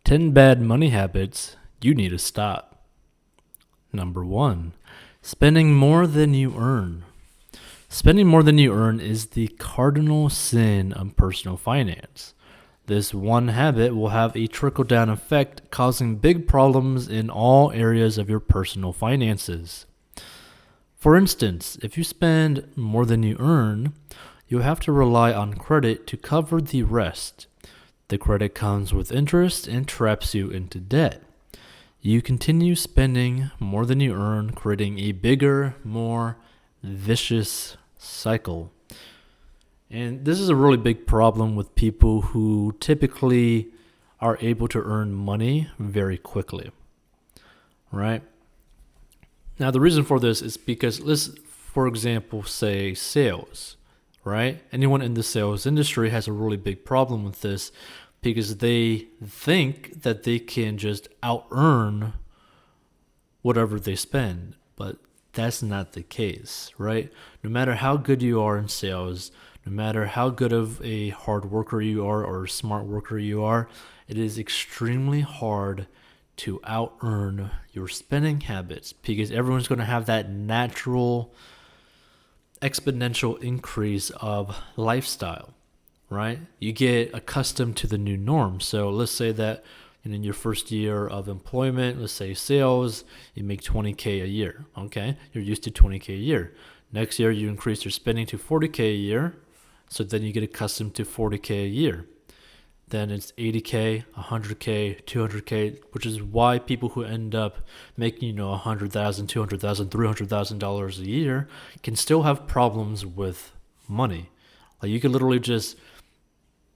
10 bad money habits you need to stop. Number 1, spending more than you earn. Spending more than you earn is the cardinal sin of personal finance. This one habit will have a trickle-down effect, causing big problems in all areas of your personal finances. For instance, if you spend more than you earn, you'll have to rely on credit to cover the rest. The credit comes with interest and traps you into debt. You continue spending more than you earn, creating a bigger, more vicious cycle. And this is a really big problem with people who typically are able to earn money very quickly, right? Now, the reason for this is because let's, for example, say sales, right? Anyone in the sales industry has a really big problem with this because they think that they can just out-earn whatever they spend, but that's not the case, right? No matter how good you are in sales, no matter how good of a hard worker you are or a smart worker you are, it is extremely hard to out-earn your spending habits because everyone's going to have that natural exponential increase of lifestyle, right? You get accustomed to the new norm. So let's say that in your first year of employment, let's say sales, you make 20K a year, okay? You're used to 20K a year. Next year, you increase your spending to 40K a year, so then you get accustomed to 40K a year. Then it's 80K, 100K, 200K, which is why people who end up making, $100,000, $200,000, $300,000 a year can still have problems with money. Like you could literally just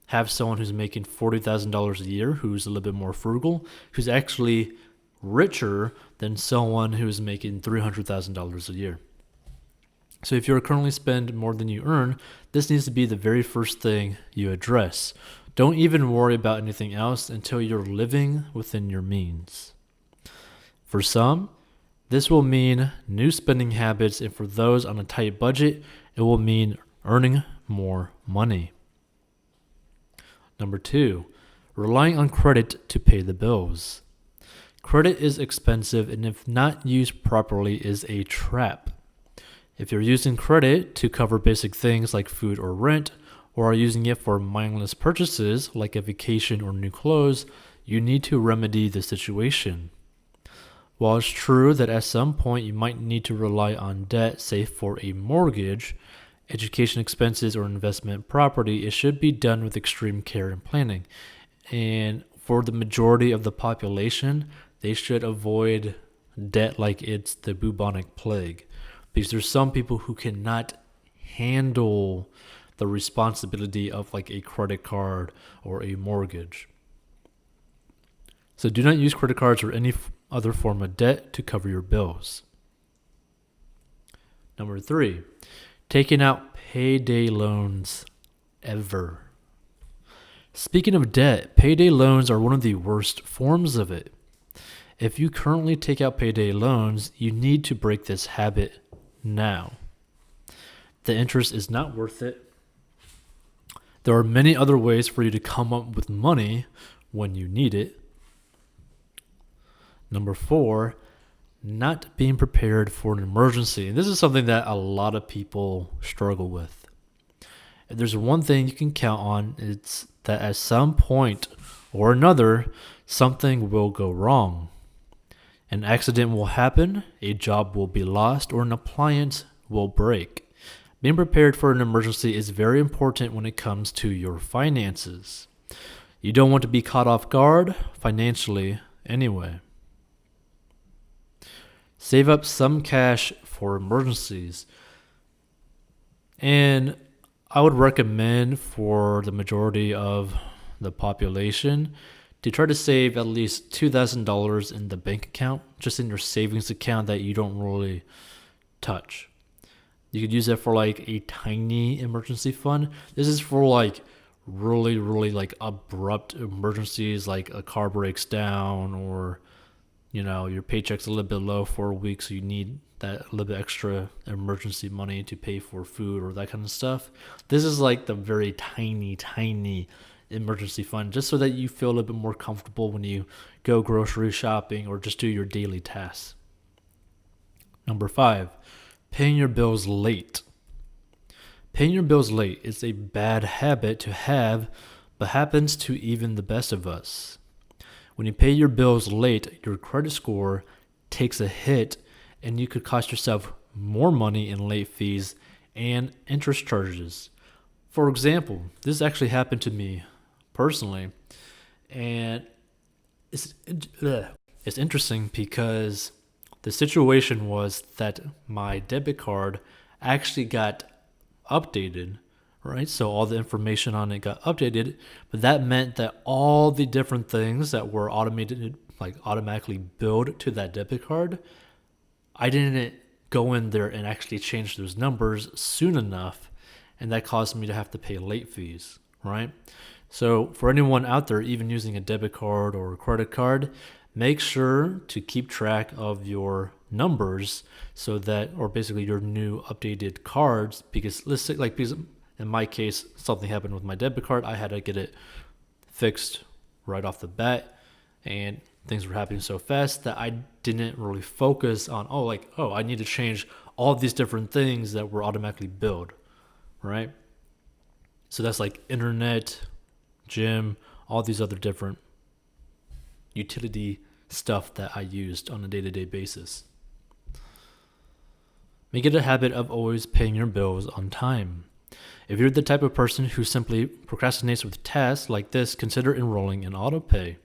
have someone who's making $40,000 a year who's a little bit more frugal, who's actually richer than someone who's making $300,000 a year. So if you're currently spending more than you earn, this needs to be the very first thing you address. Don't even worry about anything else until you're living within your means. For some, this will mean new spending habits, and for those on a tight budget, it will mean earning more money. Number 2, relying on credit to pay the bills. Credit is expensive, and if not used properly, is a trap. If you're using credit to cover basic things like food or rent, or are using it for mindless purchases like a vacation or new clothes, you need to remedy the situation. While it's true that at some point you might need to rely on debt, say for a mortgage, education expenses, or investment property, it should be done with extreme care and planning. And for the majority of the population, they should avoid debt like it's the bubonic plague. Because there's some people who cannot handle the responsibility of like a credit card or a mortgage. So do not use credit cards or any other form of debt to cover your bills. Number 3, taking out payday loans ever. Speaking of debt, payday loans are one of the worst forms of it. If you currently take out payday loans, you need to break this habit now. The interest is not worth it. There are many other ways for you to come up with money when you need it. Number 4, not being prepared for an emergency. And this is something that a lot of people struggle with. If there's one thing you can count on, it's that at some point or another, something will go wrong. An accident will happen, a job will be lost, or an appliance will break. Being prepared for an emergency is very important when it comes to your finances. You don't want to be caught off guard financially anyway. Save up some cash for emergencies. And I would recommend for the majority of the population to try to save at least $2,000 in the bank account, just in your savings account that you don't really touch. You could use that for like a tiny emergency fund. This is for like really, really like abrupt emergencies, like a car breaks down or, your paycheck's a little bit low for a week, so you need that little bit extra emergency money to pay for food or that kind of stuff. This is like the very tiny emergency fund, just so that you feel a little bit more comfortable when you go grocery shopping or just do your daily tasks. Number 5, paying your bills late. Paying your bills late is a bad habit to have, but happens to even the best of us. When you pay your bills late, your credit score takes a hit, and you could cost yourself more money in late fees and interest charges. For example, this actually happened to me personally, and it's interesting because the situation was that my debit card actually got updated, right? So all the information on it got updated, but that meant that all the different things that were automated, like automatically billed to that debit card, I didn't go in there and actually change those numbers soon enough, and that caused me to have to pay late fees, right? So for anyone out there even using a debit card or a credit card, make sure to keep track of your numbers so that, or basically your new updated cards, because let's say, like, because in my case, something happened with my debit card. I had to get it fixed right off the bat, and things were happening so fast that I didn't really focus on, I need to change all these different things that were automatically billed, right? So that's like internet, gym, all these other different utility stuff that I used on a day-to-day basis. Make it a habit of always paying your bills on time. If you're the type of person who simply procrastinates with tasks like this, consider enrolling in autopay.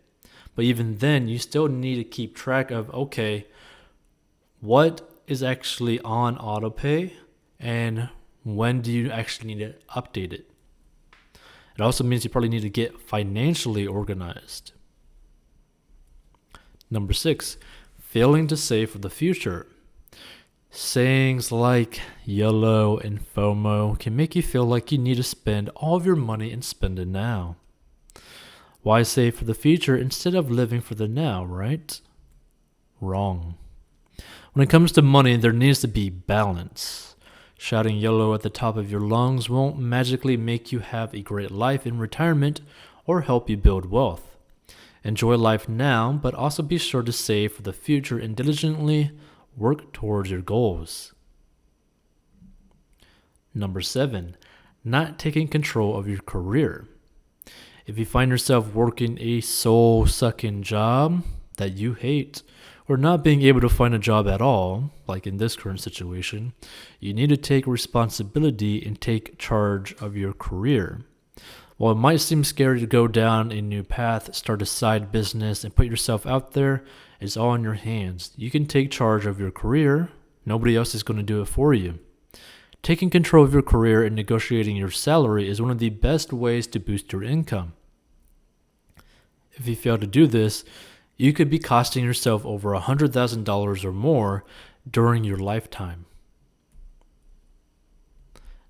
But even then, you still need to keep track of, okay, what is actually on autopay and when do you actually need to update it? It also means you probably need to get financially organized. Number 6, failing to save for the future. Sayings like YOLO and FOMO can make you feel like you need to spend all of your money and spend it now. Why save for the future instead of living for the now, right? Wrong. When it comes to money, there needs to be balance. Shouting YOLO at the top of your lungs won't magically make you have a great life in retirement or help you build wealth. Enjoy life now, but also be sure to save for the future and diligently work towards your goals. Number 7, not taking control of your career. If you find yourself working a soul-sucking job that you hate, or not being able to find a job at all, like in this current situation, you need to take responsibility and take charge of your career. While it might seem scary to go down a new path, start a side business, and put yourself out there, it's all in your hands. You can take charge of your career. Nobody else is going to do it for you. Taking control of your career and negotiating your salary is one of the best ways to boost your income. If you fail to do this, you could be costing yourself over $100,000 or more during your lifetime.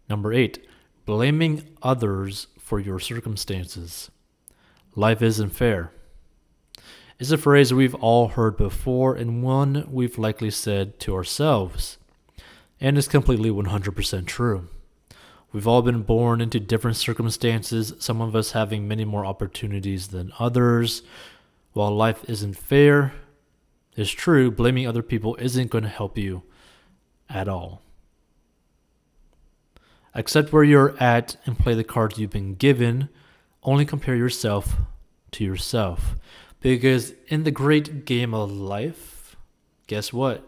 Number 8, blaming others for your circumstances. Life isn't fair. It's a phrase we've all heard before and one we've likely said to ourselves. And it's completely 100% true. We've all been born into different circumstances, some of us having many more opportunities than others. While life isn't fair, it's true, blaming other people isn't going to help you at all. Accept where you're at and play the cards you've been given. Only compare yourself to yourself. Because in the great game of life, guess what?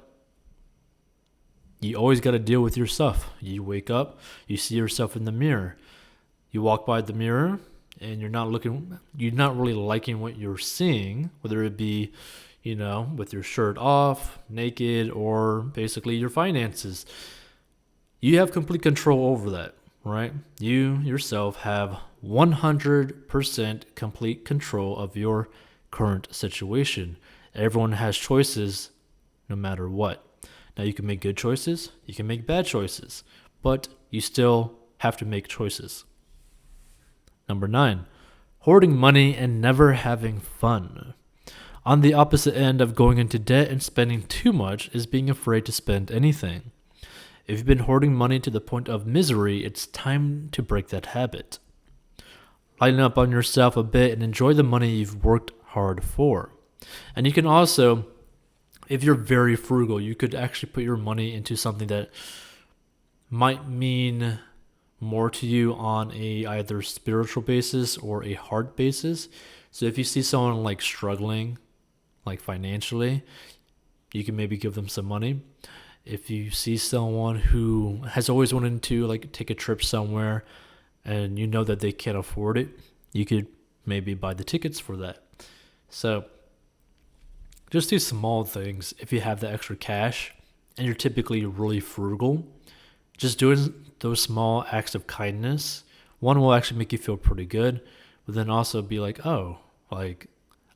You always got to deal with your stuff. You wake up, you see yourself in the mirror. You walk by the mirror and you're not really liking what you're seeing, whether it be, with your shirt off, naked, or basically your finances. You have complete control over that, right? You yourself have 100% complete control of your current situation. Everyone has choices no matter what. Now, you can make good choices, you can make bad choices, but you still have to make choices. Number 9, hoarding money and never having fun. On the opposite end of going into debt and spending too much is being afraid to spend anything. If you've been hoarding money to the point of misery, it's time to break that habit. lighten up on yourself a bit and enjoy the money you've worked hard for. And you can also, if you're very frugal, you could actually put your money into something that might mean more to you on a either spiritual basis or a heart basis. So if you see someone like struggling, like financially, you can maybe give them some money. If you see someone who has always wanted to like take a trip somewhere and you know that they can't afford it, you could maybe buy the tickets for that. So just do small things if you have the extra cash and you're typically really frugal. Just doing those small acts of kindness, one will actually make you feel pretty good, but then also be like, oh, like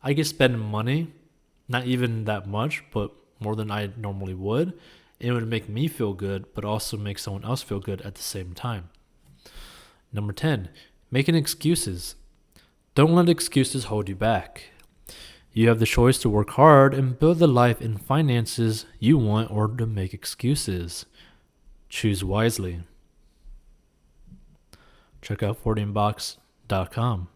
I can spend money, not even that much, but more than I normally would. It would make me feel good, but also make someone else feel good at the same time. Number 10, making excuses. Don't let excuses hold you back. You have the choice to work hard and build the life and finances you want or to make excuses. Choose wisely. Check out hoardingbox.com.